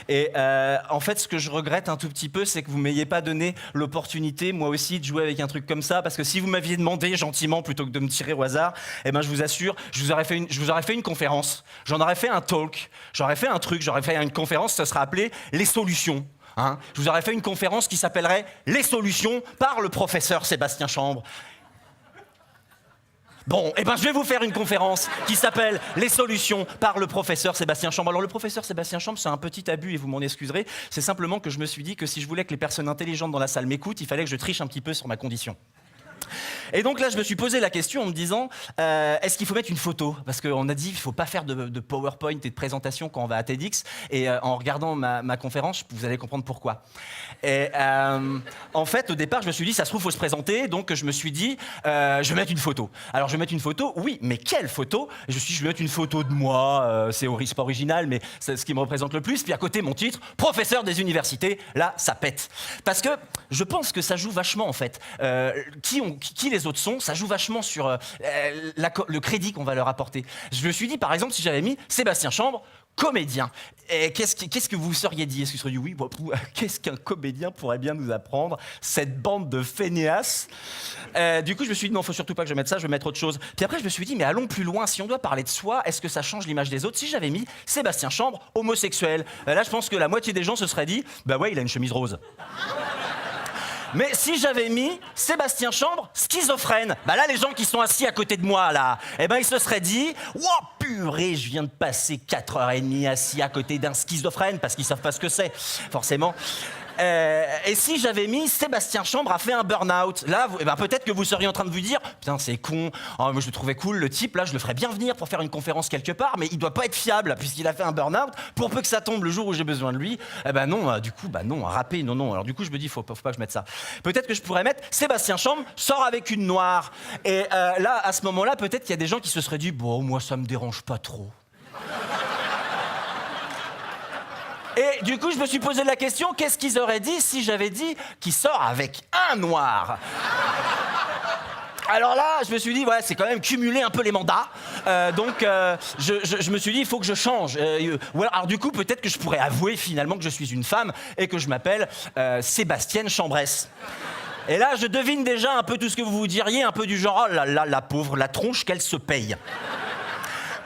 Et en fait, ce que je regrette un tout petit peu, c'est que vous m'ayez pas donné l'opportunité, moi aussi, de jouer avec un truc comme ça, parce que si vous m'aviez demandé gentiment, plutôt que de me tirer au hasard, eh ben, je vous assure, je vous aurais fait une conférence, j'en aurais fait un talk, j'aurais fait un truc, j'aurais fait une conférence, ça sera appelé « Les solutions ». Hein, je vous aurais fait une conférence qui s'appellerait « Les solutions » par le professeur Sébastien Chambre. Bon, eh ben je vais vous faire une conférence qui s'appelle « Les solutions » par le professeur Sébastien Chambre. Alors le professeur Sébastien Chambre, c'est un petit abus et vous m'en excuserez. C'est simplement que je me suis dit que si je voulais que les personnes intelligentes dans la salle m'écoutent, il fallait que je triche un petit peu sur ma condition. Et donc là, je me suis posé la question en me disant, est-ce qu'il faut mettre une photo? Parce qu'on a dit qu'il ne faut pas faire de PowerPoint et de présentation quand on va à TEDx. Et en regardant ma conférence, vous allez comprendre pourquoi. Et en fait, au départ, je me suis dit, ça se trouve, il faut se présenter. Donc je me suis dit, je vais mettre une photo. Alors je vais mettre une photo, oui, mais quelle photo? Et je me suis dit, je vais mettre une photo de moi. C'est pas original, mais c'est ce qui me représente le plus. Puis à côté, mon titre, professeur des universités. Là, ça pète. Parce que je pense que ça joue vachement, en fait. Qui les autres sont, ça joue vachement sur le crédit qu'on va leur apporter. Je me suis dit, par exemple, si j'avais mis Sébastien Chambre, comédien, et qu'est-ce que vous seriez dit? Est-ce que vous seriez dit, oui, qu'est-ce qu'un comédien pourrait bien nous apprendre, cette bande de fainéasses? Du coup, je me suis dit, non, il ne faut surtout pas que je mette ça, je vais mettre autre chose. Puis après, je me suis dit, mais allons plus loin, si on doit parler de soi, est-ce que ça change l'image des autres? Si j'avais mis Sébastien Chambre, homosexuel, là, je pense que la moitié des gens se seraient dit, bah ouais, il a une chemise rose. Mais si j'avais mis Sébastien Chambre, schizophrène, bah là, les gens qui sont assis à côté de moi, là, eh ben, ils se seraient dit « Wow, purée, je viens de passer 4h30 assis à côté d'un schizophrène », parce qu'ils savent pas ce que c'est, forcément. Et si j'avais mis Sébastien Chambre a fait un burn-out, là, eh ben, peut-être que vous seriez en train de vous dire « Putain, c'est con, oh, moi je le trouvais cool, le type, là, je le ferais bien venir pour faire une conférence quelque part, mais il doit pas être fiable, puisqu'il a fait un burn-out, pour peu que ça tombe le jour où j'ai besoin de lui. » Eh ben non, du coup, bah non, râpé, non. Alors du coup, je me dis, faut pas que je mette ça. Peut-être que je pourrais mettre Sébastien Chambre sort avec une noire. Et là, à ce moment-là, peut-être qu'il y a des gens qui se seraient dit « Bon, moi, ça me dérange pas trop. » Et du coup, je me suis posé la question, qu'est-ce qu'ils auraient dit si j'avais dit qu'il sort avec un noir? Alors là, je me suis dit, ouais, c'est quand même cumuler un peu les mandats. Donc, je me suis dit, il faut que je change. Alors du coup, peut-être que je pourrais avouer finalement que je suis une femme et que je m'appelle Sébastienne Chambresse. Et là, je devine déjà un peu tout ce que vous vous diriez, un peu du genre, oh là là, la pauvre, la tronche qu'elle se paye.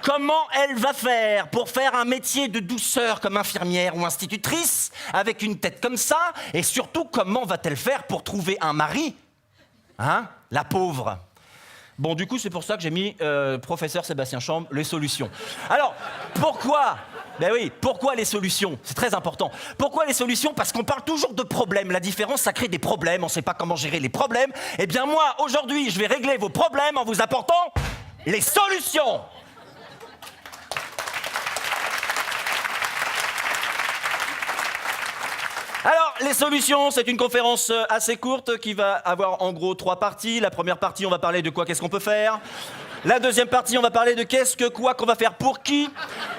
Comment elle va faire pour faire un métier de douceur comme infirmière ou institutrice avec une tête comme ça? Et surtout, comment va-t-elle faire pour trouver un mari? Hein? La pauvre. Bon, du coup, c'est pour ça que j'ai mis professeur Sébastien Chambre, les solutions. Alors, pourquoi? Ben oui, pourquoi les solutions? C'est très important. Pourquoi les solutions? Parce qu'on parle toujours de problèmes. La différence, ça crée des problèmes. On ne sait pas comment gérer les problèmes. Eh bien, moi, aujourd'hui, je vais régler vos problèmes en vous apportant les solutions. Alors, les solutions, c'est une conférence assez courte qui va avoir en gros 3 parties. La première partie, on va parler de quoi, qu'est-ce qu'on peut faire. La deuxième partie, on va parler de qu'est-ce que quoi qu'on va faire pour qui.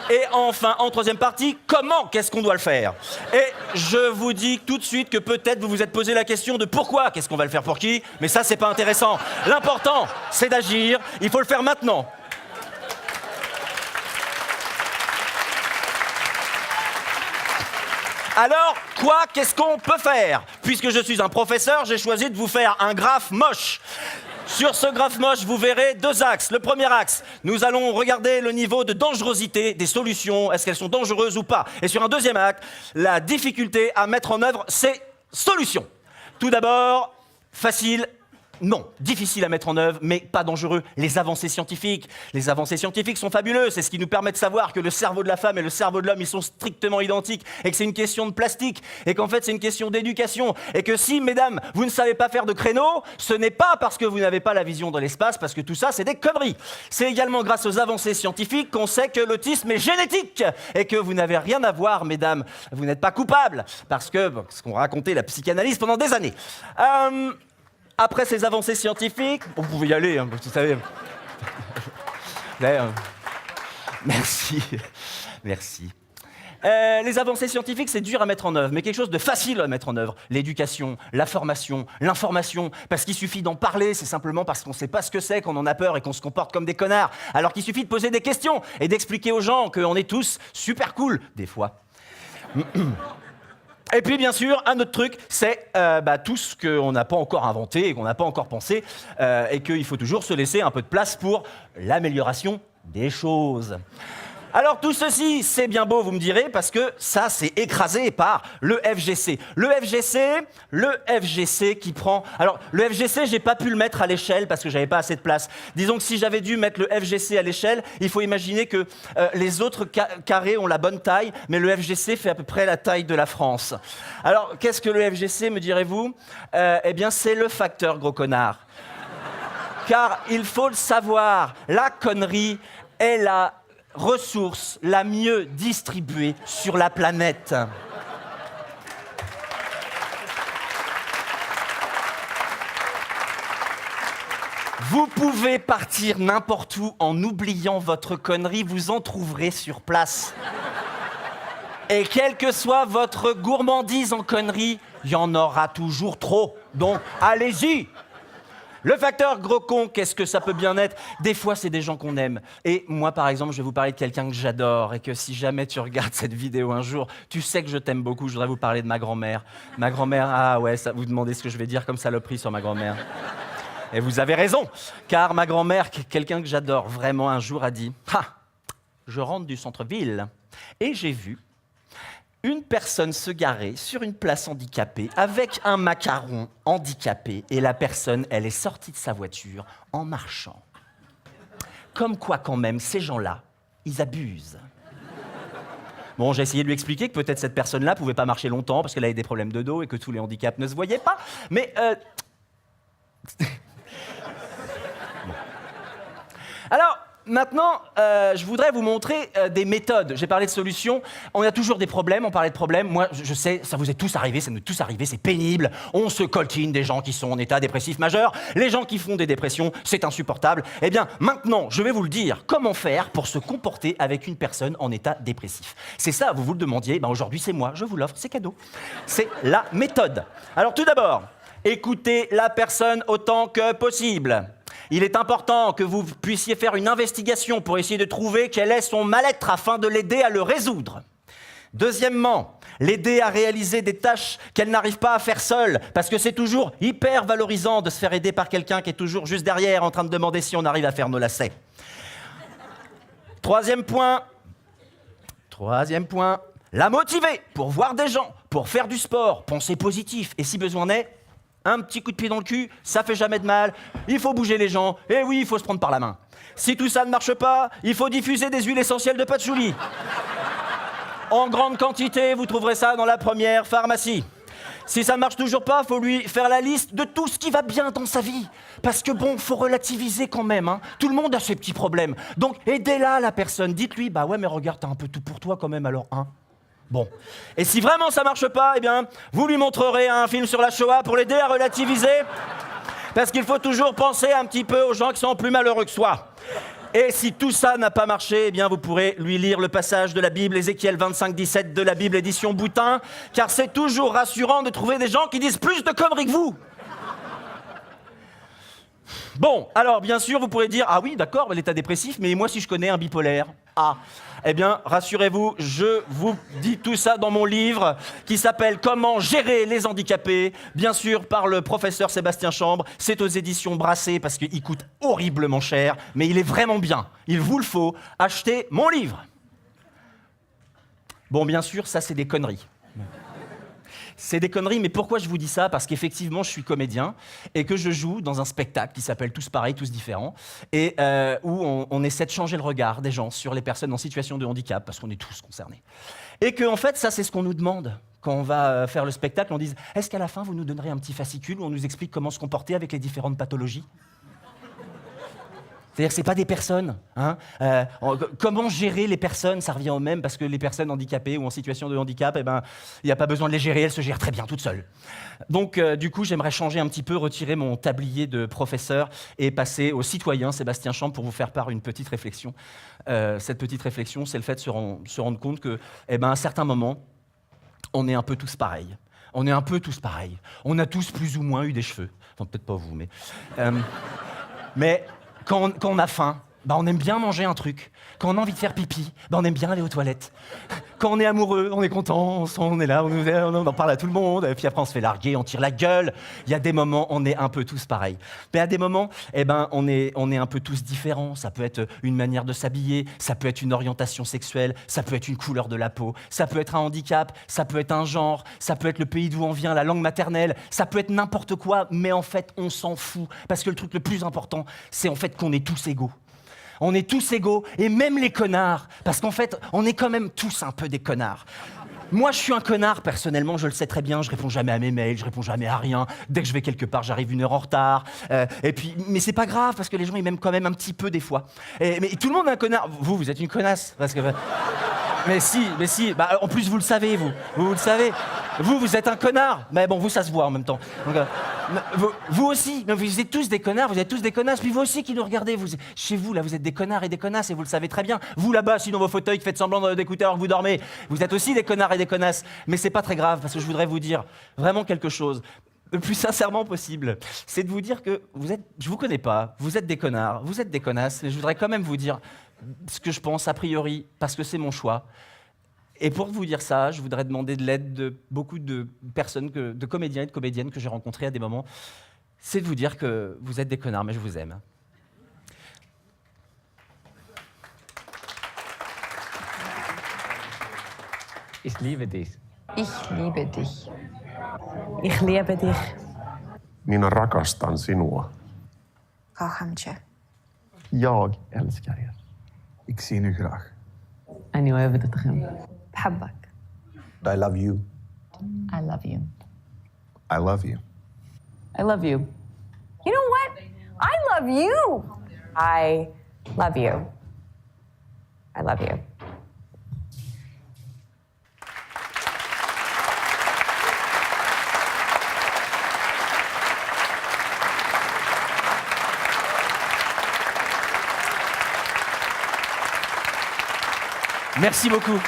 Et enfin, en troisième partie, comment, qu'est-ce qu'on doit le faire. Et je vous dis tout de suite que peut-être vous vous êtes posé la question de pourquoi, qu'est-ce qu'on va le faire pour qui. Mais ça, c'est pas intéressant. L'important, c'est d'agir. Il faut le faire maintenant. Alors, quoi, qu'est-ce qu'on peut faire? Puisque je suis un professeur, j'ai choisi de vous faire un graphe moche. Sur ce graphe moche, vous verrez 2 axes. Le premier axe, nous allons regarder le niveau de dangerosité des solutions. Est-ce qu'elles sont dangereuses ou pas? Et sur un deuxième axe, la difficulté à mettre en œuvre ces solutions. Tout d'abord, facile. Non, difficile à mettre en œuvre, mais pas dangereux. Les avancées scientifiques sont fabuleuses. C'est ce qui nous permet de savoir que le cerveau de la femme et le cerveau de l'homme, ils sont strictement identiques, et que c'est une question de plastique, et qu'en fait c'est une question d'éducation, et que si, mesdames, vous ne savez pas faire de créneau, ce n'est pas parce que vous n'avez pas la vision de l'espace, parce que tout ça, c'est des conneries. C'est également grâce aux avancées scientifiques qu'on sait que l'autisme est génétique, et que vous n'avez rien à voir, mesdames. Vous n'êtes pas coupables, parce ce qu'on racontait la psychanalyse pendant des années. Après ces avancées scientifiques, vous pouvez y aller, hein, vous savez. Merci. Les avancées scientifiques, c'est dur à mettre en œuvre, mais quelque chose de facile à mettre en œuvre. L'éducation, la formation, l'information, parce qu'il suffit d'en parler, c'est simplement parce qu'on ne sait pas ce que c'est, qu'on en a peur et qu'on se comporte comme des connards. Alors qu'il suffit de poser des questions et d'expliquer aux gens qu'on est tous super cool, des fois. Et puis bien sûr, un autre truc, c'est tout ce qu'on n'a pas encore inventé et qu'on n'a pas encore pensé, et qu'il faut toujours se laisser un peu de place pour l'amélioration des choses. Alors tout ceci, c'est bien beau, vous me direz, parce que ça, c'est écrasé par le FGC. Le FGC qui prend... Alors, le FGC, j'ai pas pu le mettre à l'échelle parce que j'avais pas assez de place. Disons que si j'avais dû mettre le FGC à l'échelle, il faut imaginer que les autres carrés ont la bonne taille, mais le FGC fait à peu près la taille de la France. Alors, qu'est-ce que le FGC, me direz-vous? Eh bien, c'est le facteur gros connard. Car, il faut le savoir, la connerie est la ressource la mieux distribuée sur la planète. Vous pouvez partir n'importe où en oubliant votre connerie, vous en trouverez sur place. Et quelle que soit votre gourmandise en conneries, il y en aura toujours trop. Donc, allez-y! Le facteur gros con, qu'est-ce que ça peut bien être? Des fois, c'est des gens qu'on aime. Et moi, par exemple, je vais vous parler de quelqu'un que j'adore et que si jamais tu regardes cette vidéo un jour, tu sais que je t'aime beaucoup. Je voudrais vous parler de ma grand-mère. Ma grand-mère, ah ouais, ça, vous demandez ce que je vais dire comme saloperie sur ma grand-mère. Et vous avez raison, car ma grand-mère, quelqu'un que j'adore vraiment, un jour a dit « Ah, je rentre du centre-ville et j'ai vu une personne se garer sur une place handicapée avec un macaron handicapé et la personne, elle est sortie de sa voiture en marchant. Comme quoi quand même, ces gens-là, ils abusent. » Bon, j'ai essayé de lui expliquer que peut-être cette personne-là pouvait pas marcher longtemps parce qu'elle avait des problèmes de dos et que tous les handicaps ne se voyaient pas, mais... Bon. Alors... Maintenant, je voudrais vous montrer des méthodes. J'ai parlé de solutions. On a toujours des problèmes, on parlait de problèmes. Moi, je sais, ça vous est tous arrivé, ça nous est tous arrivé, c'est pénible. On se coltine des gens qui sont en état dépressif majeur. Les gens qui font des dépressions, c'est insupportable. Eh bien, maintenant, je vais vous le dire, comment faire pour se comporter avec une personne en état dépressif. C'est ça, vous le demandiez, ben aujourd'hui c'est moi, je vous l'offre, c'est cadeau. C'est la méthode. Alors tout d'abord, écoutez la personne autant que possible. Il est important que vous puissiez faire une investigation pour essayer de trouver quel est son mal-être afin de l'aider à le résoudre. Deuxièmement, l'aider à réaliser des tâches qu'elle n'arrive pas à faire seule, parce que c'est toujours hyper valorisant de se faire aider par quelqu'un qui est toujours juste derrière en train de demander si on arrive à faire nos lacets. Troisième point, la motiver pour voir des gens, pour faire du sport, penser positif et si besoin est, un petit coup de pied dans le cul, ça fait jamais de mal, il faut bouger les gens, et oui, il faut se prendre par la main. Si tout ça ne marche pas, il faut diffuser des huiles essentielles de patchouli. En grande quantité, vous trouverez ça dans la première pharmacie. Si ça ne marche toujours pas, il faut lui faire la liste de tout ce qui va bien dans sa vie. Parce que bon, faut relativiser quand même, hein. Tout le monde a ses petits problèmes. Donc, aidez-la, la personne. Dites-lui, bah ouais, mais regarde, t'as un peu tout pour toi quand même, alors, hein. Bon. Et si vraiment ça marche pas, eh bien, vous lui montrerez un film sur la Shoah pour l'aider à relativiser. Parce qu'il faut toujours penser un petit peu aux gens qui sont plus malheureux que soi. Et si tout ça n'a pas marché, eh bien, vous pourrez lui lire le passage de la Bible, Ézéchiel 25-17 de la Bible édition Boutin, car c'est toujours rassurant de trouver des gens qui disent plus de conneries que vous. Bon, alors bien sûr, vous pourrez dire, ah oui, d'accord, l'état dépressif, mais moi si je connais un bipolaire. Ah, eh bien, rassurez-vous, je vous dis tout ça dans mon livre qui s'appelle « Comment gérer les handicapés », bien sûr par le professeur Sébastien Chambre. C'est aux éditions Brassé parce qu'il coûte horriblement cher, mais il est vraiment bien. Il vous le faut. Achetez mon livre. Bon, bien sûr, ça c'est des conneries. C'est des conneries, mais pourquoi je vous dis ça? Parce qu'effectivement, je suis comédien et que je joue dans un spectacle qui s'appelle Tous pareils, tous différents, et où on essaie de changer le regard des gens sur les personnes en situation de handicap, parce qu'on est tous concernés. Et que, en fait, ça, c'est ce qu'on nous demande quand on va faire le spectacle. On dit, est-ce qu'à la fin, vous nous donnerez un petit fascicule où on nous explique comment se comporter avec les différentes pathologies? C'est-à-dire que ce n'est pas des personnes. Hein. Comment gérer les personnes, ça revient au même, parce que les personnes handicapées ou en situation de handicap, eh ben, il n'y a pas besoin de les gérer, elles se gèrent très bien toutes seules. Donc, du coup, j'aimerais changer un petit peu, retirer mon tablier de professeur et passer au citoyen Sébastien Chambre pour vous faire part d'une petite réflexion. Cette petite réflexion, c'est le fait de se rendre compte qu'à un certain moment, on est un peu tous pareils. On est un peu tous pareils. On a tous plus ou moins eu des cheveux. Enfin, peut-être pas vous, mais... mais quand on a faim, Bah, on aime bien manger un truc. Quand on a envie de faire pipi, bah, on aime bien aller aux toilettes. Quand on est amoureux, on est content, on est là, on en parle à tout le monde, et puis après on se fait larguer, on tire la gueule. Il y a des moments, on est un peu tous pareils. Mais à des moments, eh ben, on est un peu tous différents. Ça peut être une manière de s'habiller, ça peut être une orientation sexuelle, ça peut être une couleur de la peau, ça peut être un handicap, ça peut être un genre, ça peut être le pays d'où on vient, la langue maternelle, ça peut être n'importe quoi, mais en fait, on s'en fout. Parce que le truc le plus important, c'est en fait qu'on est tous égaux. On est tous égaux, et même les connards, parce qu'en fait, on est quand même tous un peu des connards. Moi, je suis un connard, personnellement, je le sais très bien, je réponds jamais à mes mails, je réponds jamais à rien. Dès que je vais quelque part, j'arrive 1 heure en retard. Mais c'est pas grave, parce que les gens, ils m'aiment quand même un petit peu des fois. Mais tout le monde est un connard. Vous êtes une connasse, parce que... Mais si, bah, en plus, vous le savez, vous le savez. Vous êtes un connard. Mais bon, vous, ça se voit en même temps. Donc, vous aussi, vous êtes tous des connards, vous êtes tous des connasses. Puis vous aussi qui nous regardez, chez vous, là, vous êtes des connards et des connasses, et vous le savez très bien. Vous, là-bas, assis dans vos fauteuils, qui faites semblant d'écouter alors que vous dormez, vous êtes aussi des connards et des connasses. Mais c'est pas très grave, parce que je voudrais vous dire vraiment quelque chose. Le plus sincèrement possible, c'est de vous dire que je vous connais pas, vous êtes des connards, vous êtes des connasses, mais je voudrais quand même vous dire ce que je pense a priori, parce que c'est mon choix. Et pour vous dire ça, je voudrais demander de l'aide de beaucoup de personnes, de comédiens et de comédiennes que j'ai rencontrés à des moments. C'est de vous dire que vous êtes des connards, mais je vous aime. Ich liebe dich. Ich liebe dich. Ich liebe dich. Minä rakastan sinua. Kocham cię. Jag älskar er. Ik zie u graag. أنا أوعدك أتخم. بحبك. I love you. I love you. I love you. I love you. You know what? I love you. I love you. I love you. Merci beaucoup.